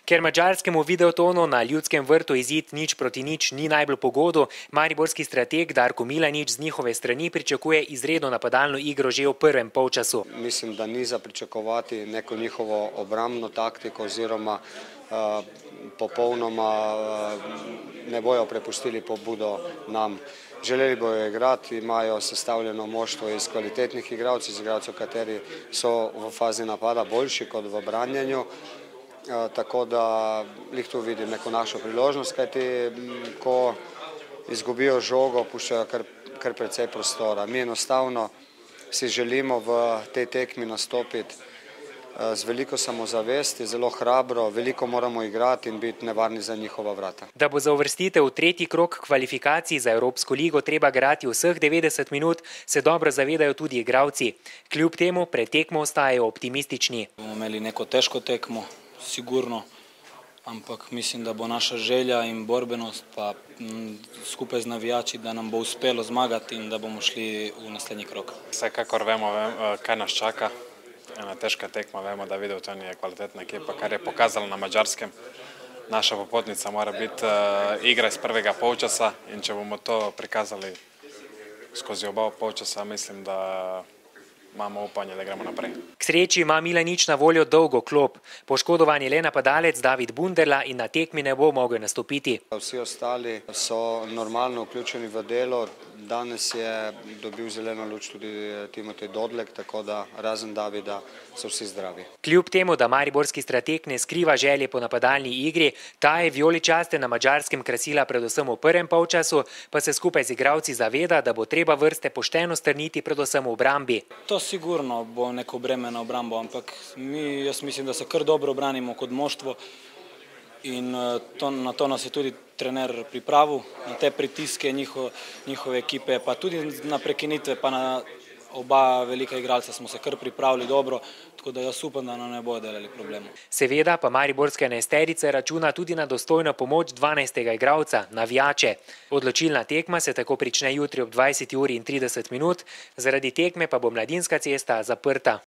Ker madžarskemu videotonu na Ljudskem vrtu izid 0:0 ni najbolj po godu, mariborski strateg Darko Milanič z njihove strani pričakuje izredno napadalno igro že v prvem polčasu. Mislim, da ni za pričakovati neko njihovo obrambno taktiko oziroma popolnoma ne bojo prepustili pobudo nam. Želeli bojo igrati, imajo sestavljeno moštvo iz kvalitetnih igralcev, iz igralcev, kateri so v fazi napada boljši kot v branjenju. Tako da lih tu vidim neko našo priložnost, kajti ko izgubijo žogo, puščajo kar precej prostora. Mi enostavno si želimo v tej tekmi nastopiti z veliko samozavesti, zelo hrabro, veliko moramo igrati in biti nevarni za njihova vrata. Da bo za uvrstitev v tretji krog kvalifikacij za Evropsko ligo treba igrati vseh 90 minut, se dobro zavedajo tudi igralci. Kljub temu pred tekmo ostajajo optimistični. Bomo imeli neko težko tekmo, sigurno, ampak mislim, da bo naša želja in borbenost pa skupaj z navijači, da nam bo uspelo zmagati in da bomo šli v naslednji krog. Vsekakor vemo, kaj nas čaka. Ena težka tekma, vemo, da Videoton je kvalitetna ekipa, kar je pokazala na Madžarskem. Naša popotnica mora biti igra iz prvega polčasa in če bomo to prikazali skozi oba polčasa, mislim, da imamo upanje, da gremo naprej. K sreči ima Milanič na voljo dolgo klop. Poškodovan je le napadalec David Bunderla in na tekmi ne bo mogel nastopiti. Vsi ostali so normalno vključeni v delo. Danes je dobil zeleno luč tudi Timotej Dodlek, tako da razen Davida so vsi zdravi. Kljub temu, da mariborski strateg ne skriva želje po napadalni igri, ta je vijoličaste na Madžarskem krasila predvsem v prvem polčasu, pa se skupaj z igralci zaveda, da bo treba vrste pošteno strniti predvsem v obrambi. To sigurno bo neko breme na obrambo, ampak jaz mislim, da se kar dobro branimo kot moštvo in na to nas je tudi trener pripravil, na te pritiske njihove ekipe, pa tudi na prekinitve, pa na oba velika igralca smo se kar pripravili dobro, tako da jaz upam, da nam ne bodo delali problemov. Seveda pa mariborska enajsterica računa tudi na dostojno pomoč 12. igralca, navijače. Odločilna tekma se tako prične jutri ob 20:30, zaradi tekme pa bo Mladinska cesta zaprta.